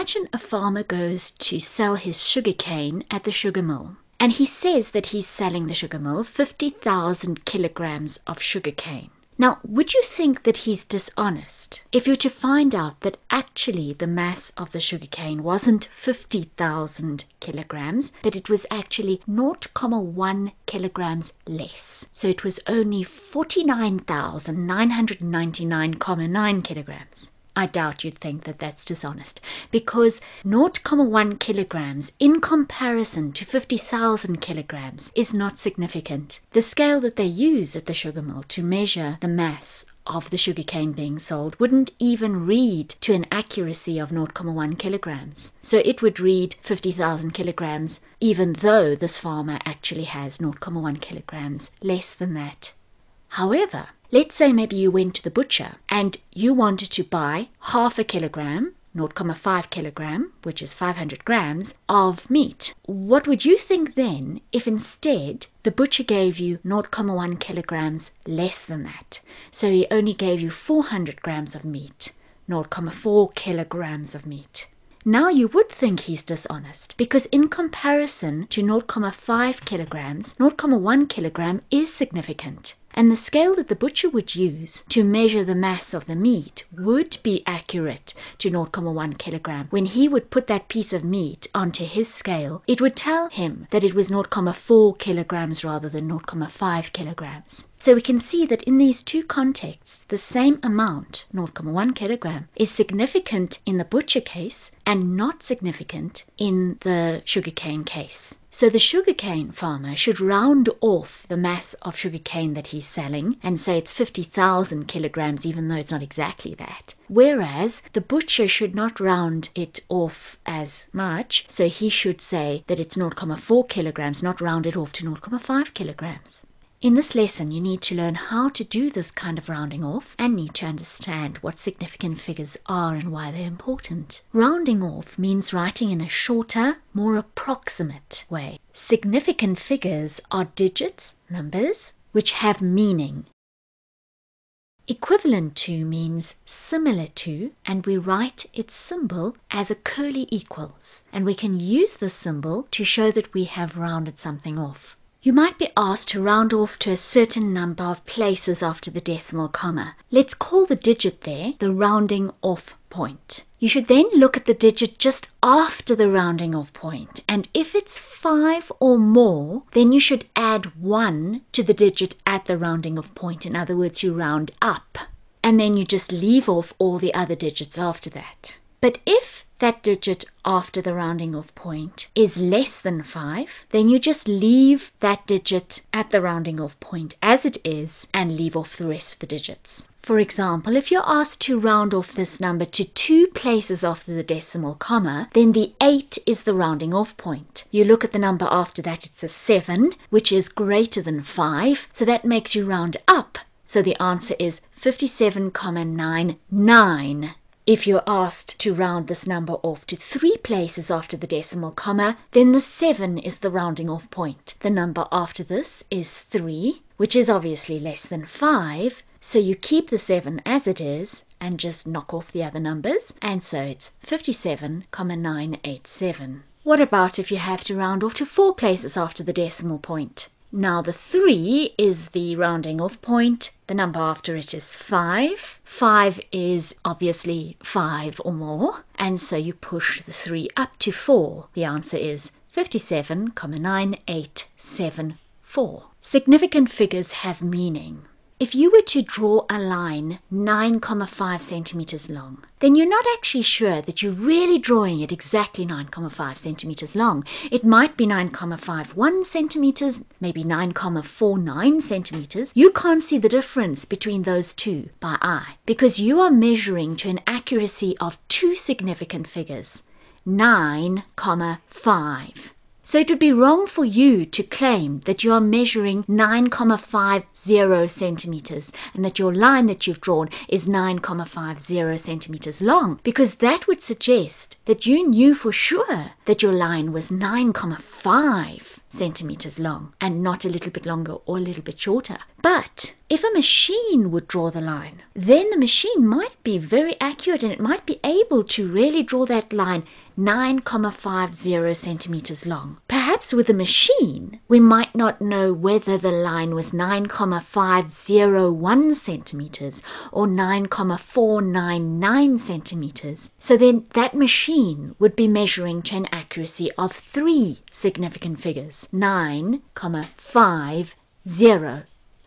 Imagine a farmer goes to sell his sugarcane at the sugar mill, and he says that he's selling the sugar mill 50,000 kilograms of sugarcane. Now, would you think that he's dishonest if you were to find out that actually the mass of the sugarcane wasn't 50,000 kilograms, but it was actually 0.1 kilograms less? So it was only 49,999.9 kilograms. I doubt you'd think that that's dishonest, because 0.1 kilograms in comparison to 50,000 kilograms is not significant. The scale that they use at the sugar mill to measure the mass of the sugarcane being sold wouldn't even read to an accuracy of 0.1 kilograms. So it would read 50,000 kilograms, even though this farmer actually has 0.1 kilograms less than that. However, let's say maybe you went to the butcher and you wanted to buy half a kilogram, 0.5 kilogram, which is 500 grams, of meat. What would you think then if instead the butcher gave you 0.1 kilograms less than that? So he only gave you 400 grams of meat, 0.4 kilograms of meat. Now you would think he's dishonest, because in comparison to 0.5 kilograms, 0.1 kilogram is significant. And the scale that the butcher would use to measure the mass of the meat would be accurate to 0.1 kilogram. When he would put that piece of meat onto his scale, it would tell him that it was 0.4 kilograms rather than 0.5 kilograms. So we can see that in these two contexts, the same amount, 0.1 kilogram, is significant in the butcher case and not significant in the sugarcane case. So the sugarcane farmer should round off the mass of sugarcane that he's selling and say it's 50,000 kilograms, even though it's not exactly that. Whereas the butcher should not round it off as much, so he should say that it's 0.4 kilograms, not round it off to 0.5 kilograms. In this lesson, you need to learn how to do this kind of rounding off and need to understand what significant figures are and why they're important. Rounding off means writing in a shorter, more approximate way. Significant figures are digits, numbers, which have meaning. Equivalent to means similar to, and we write its symbol as a curly equals, and we can use this symbol to show that we have rounded something off. You might be asked to round off to a certain number of places after the decimal comma. Let's call the digit there the rounding off point. You should then look at the digit just after the rounding off point, and if it's 5 or more, then you should add 1 to the digit at the rounding off point. In other words, you round up, and then you just leave off all the other digits after that. But if that digit after the rounding off point is less than 5, then you just leave that digit at the rounding off point as it is and leave off the rest of the digits. For example, if you're asked to round off this number to 2 places after the decimal comma, then the 8 is the rounding off point. You look at the number after that, it's a 7, which is greater than 5, so that makes you round up. So the answer is 57,99. If you're asked to round this number off to 3 places after the decimal comma, then the 7 is the rounding off point. The number after this is 3, which is obviously less than 5, so you keep the 7 as it is and just knock off the other numbers, and so it's 57,987. What about if you have to round off to 4 places after the decimal point? Now the 3 is the rounding off point. The number after it is 5. 5 is obviously 5 or more, and so you push the 3 up to 4. The answer is 57,9874. Significant figures have meaning. If you were to draw a line 9,5 centimeters long, then you're not actually sure that you're really drawing it exactly 9,5 centimeters long. It might be 9,51 centimeters, maybe 9,49 centimeters. You can't see the difference between those two by eye because you are measuring to an accuracy of 2 significant figures, 9,5. So it would be wrong for you to claim that you are measuring 9,50 centimeters and that your line that you've drawn is 9,50 centimeters long, because that would suggest that you knew for sure that your line was 9,5. centimeters long, and not a little bit longer or a little bit shorter. But if a machine would draw the line, then the machine might be very accurate and it might be able to really draw that line 9,50 centimeters long. Perhaps with a machine, we might not know whether the line was 9,501 centimeters or 9,499 centimeters. So then that machine would be measuring to an accuracy of 3 significant figures, 9,50.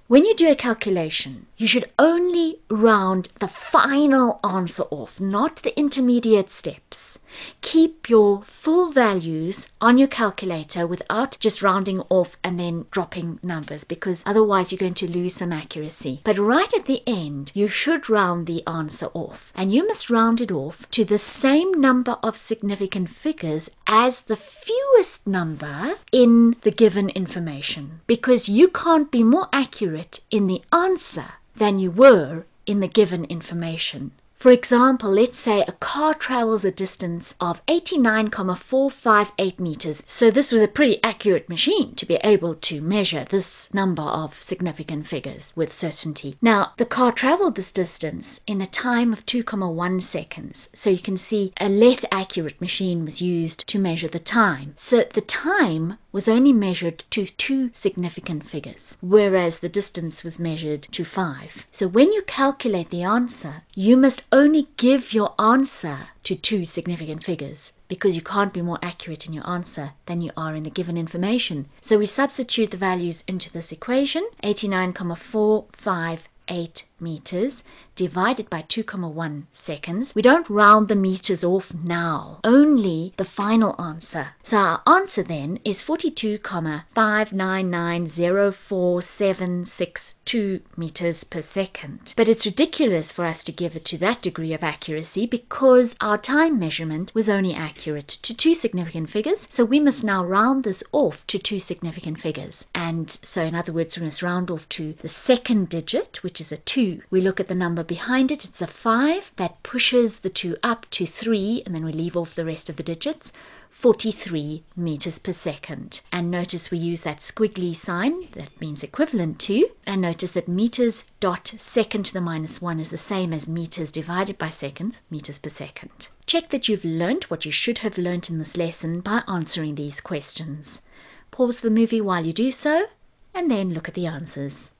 When you do a calculation, you should only round the final answer off, not the intermediate steps. Keep your full values on your calculator without just rounding off and then dropping numbers, because otherwise you're going to lose some accuracy. But right at the end, you should round the answer off, and you must round it off to the same number of significant figures as the fewest number in the given information, because you can't be more accurate in the answer than you were in the given information. For example, let's say a car travels a distance of 89,458 meters. So this was a pretty accurate machine to be able to measure this number of significant figures with certainty. Now, the car traveled this distance in a time of 2,1 seconds. So you can see a less accurate machine was used to measure the time. So the time was only measured to 2 significant figures, whereas the distance was measured to 5. So when you calculate the answer, you must only give your answer to 2 significant figures, because you can't be more accurate in your answer than you are in the given information. So we substitute the values into this equation, 89,458 meters divided by 2,1 seconds. We don't round the meters off now, only the final answer. So our answer then is 42,599,04762 meters per second. But it's ridiculous for us to give it to that degree of accuracy, because our time measurement was only accurate to 2 significant figures. So we must now round this off to 2 significant figures. And so in other words, we must round off to the second digit, which is a 2. We look at the number behind it, it's a 5. That pushes the 2 up to 3, and then we leave off the rest of the digits. 43 meters per second. And notice we use that squiggly sign, that means equivalent to, and notice that meters dot second to the minus 1 is the same as meters divided by seconds, meters per second. Check that you've learnt what you should have learnt in this lesson by answering these questions. Pause the movie while you do so, and then look at the answers.